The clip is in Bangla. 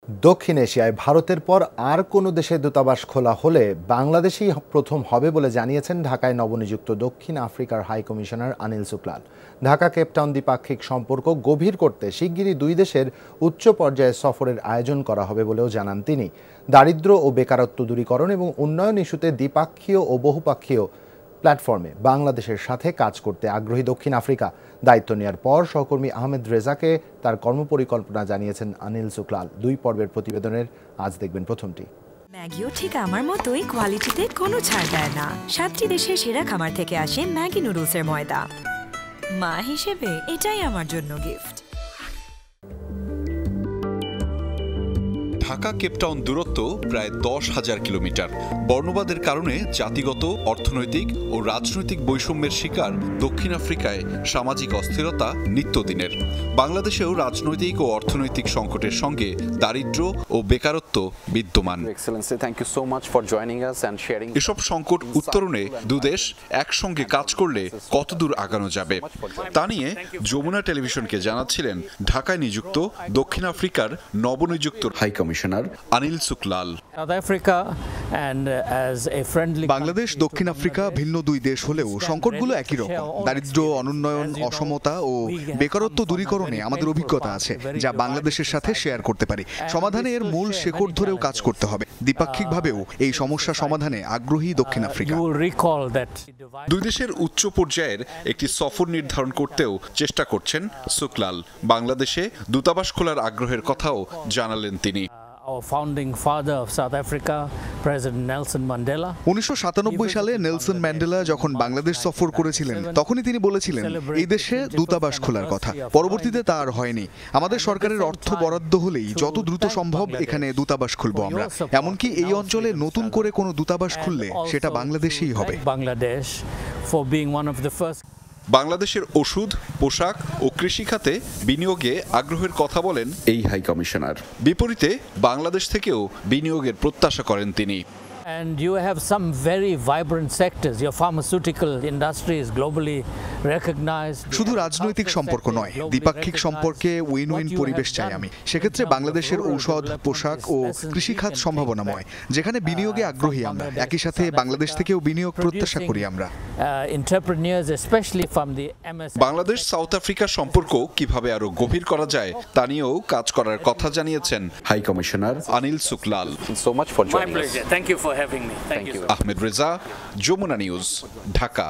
দক্ষিণ এশিয়ায় ভারতের পর আর কোনো দেশে দূতাবাস খোলা হলে বাংলাদেশই প্রথম হবে বলে জানিয়েছেন ঢাকায় নবনিযুক্ত দক্ষিণ আফ্রিকার high commissioner Anil Sukhlal. Dhaka Cape Town দ্বিপাক্ষিক সম্পর্ক গভীর করতে শিগগিরই দুই দেশের উচ্চ পর্যায়ে সফরের আয়োজন করা হবে বলেও জানান তিনি। দারিদ্র্য ও বেকারত্ব দূরীকরণ এবং উন্নয়ন ইস্যুতে দ্বিপাক্ষীয় ও বহুপাক্ষীয় প্ল্যাটফর্মে বাংলাদেশের সাথে কাজ করতে আগ্রহী দক্ষিণ আফ্রিকা। দায়িত্ব নেওয়ার পর সহকর্মী আহমেদ রেজাকে তার কর্মপরিকল্পনা জানিয়েছেন আনিল শুক্লাল। 2 পর্বের প্রতিবেদনের আজ দেখবেন প্রথমটি। ম্যাগিও ঠিক আমার মতোই কোয়ালিটিতে কোনো ছাড় দেয় না। 7টি দেশের সেরা খামার থেকে আসে ম্যাগি নুডলসের ময়দা। মা হিসেবে এটাই আমার জন্য গিফট। ঢাকা কেপটাউন দূরত্ব প্রায় 10,000 কিলোমিটার। বর্ণবাদের কারণে জাতিগত, অর্থনৈতিক ও রাজনৈতিক বৈষম্যের শিকার দক্ষিণ আফ্রিকায় সামাজিক অস্থিরতা নিত্যদিনের। বাংলাদেশেও রাজনৈতিক ও অর্থনৈতিক সংকটের সঙ্গে দারিদ্র্য ও বেকারত্ব বিদ্যমান। এসব সংকট উত্তরণে দুদেশ একসঙ্গে কাজ করলে কতদূর আগানো যাবে তা নিয়ে যমুনা টেলিভিশনকে জানাচ্ছিলেন ঢাকায় নিযুক্ত দক্ষিণ আফ্রিকার নবনিযুক্ত হাই কমিশনার আনিল শুক্লাল। বাংলাদেশ দক্ষিণ আফ্রিকা ভিন্ন দুই দেশ হলেও সংকটগুলো একই রকম। দারিদ্র্য, অনুন্নয়ন, অসমতা ও বেকারত্ব দূরীকরণে আমাদের অভিজ্ঞতা আছে, যা বাংলাদেশের সাথে শেয়ার করতে পারি। সমাধানে এর মূল শেকড় ধরেও কাজ করতে হবে। দ্বিপাক্ষিকভাবেও এই সমস্যা সমাধানে আগ্রহী দক্ষিণ আফ্রিকা। দুই দেশের উচ্চ পর্যায়ের একটি সফর নির্ধারণ করতেও চেষ্টা করছেন শুক্লাল। বাংলাদেশে দূতাবাস খোলার আগ্রহের কথাও জানালেন তিনি। 1997 সালে নেলসন ম্যান্ডেলা যখন বাংলাদেশ সফর করেছিলেন, তখনই তিনি বলেছিলেন এই দেশে দূতাবাস খোলার কথা। পরবর্তীতে তা আর হয়নি। আমাদের সরকারের অর্থ বরাদ্দ হলেই যত দ্রুত সম্ভব এখানে দূতাবাস খুলব আমরা। এমনকি এই অঞ্চলে নতুন করে কোনো দূতাবাস খুললে সেটা বাংলাদেশেই হবে। বাংলাদেশের ওষুধ, পোশাক ও কৃষি খাতে বিনিয়োগে আগ্রহের কথা বলেন এই হাই কমিশনার। বিপরীতে বাংলাদেশ থেকেও বিনিয়োগের প্রত্যাশা করেন তিনি। And you have some very vibrant sectors. Your pharmaceutical industry is globally recognized. শুধু রাজনৈতিক সম্পর্ক নয়, দ্বিপাক্ষিক সম্পর্কে উইন উইন পরিবেশ চাই আমি। সেক্ষেত্রে বাংলাদেশের ঔষধ, পোশাক ও কৃষিখাত সম্ভাবনাময়, যেখানে বিনিয়োগে আগ্রহী আমরা। একই সাথে বাংলাদেশ থেকেও বিনিয়োগ প্রত্যাশা করি আমরা। বাংলাদেশ সাউথ আফ্রিকার সম্পর্ক কিভাবে আরো গভীর করা যায় তা নিয়েও কাজ করার কথা জানিয়েছেন হাই কমিশনার আনিল শুক্লাল। Thank you for having me. Thank you. Ahmed Reza, Jamuna news, Dhaka.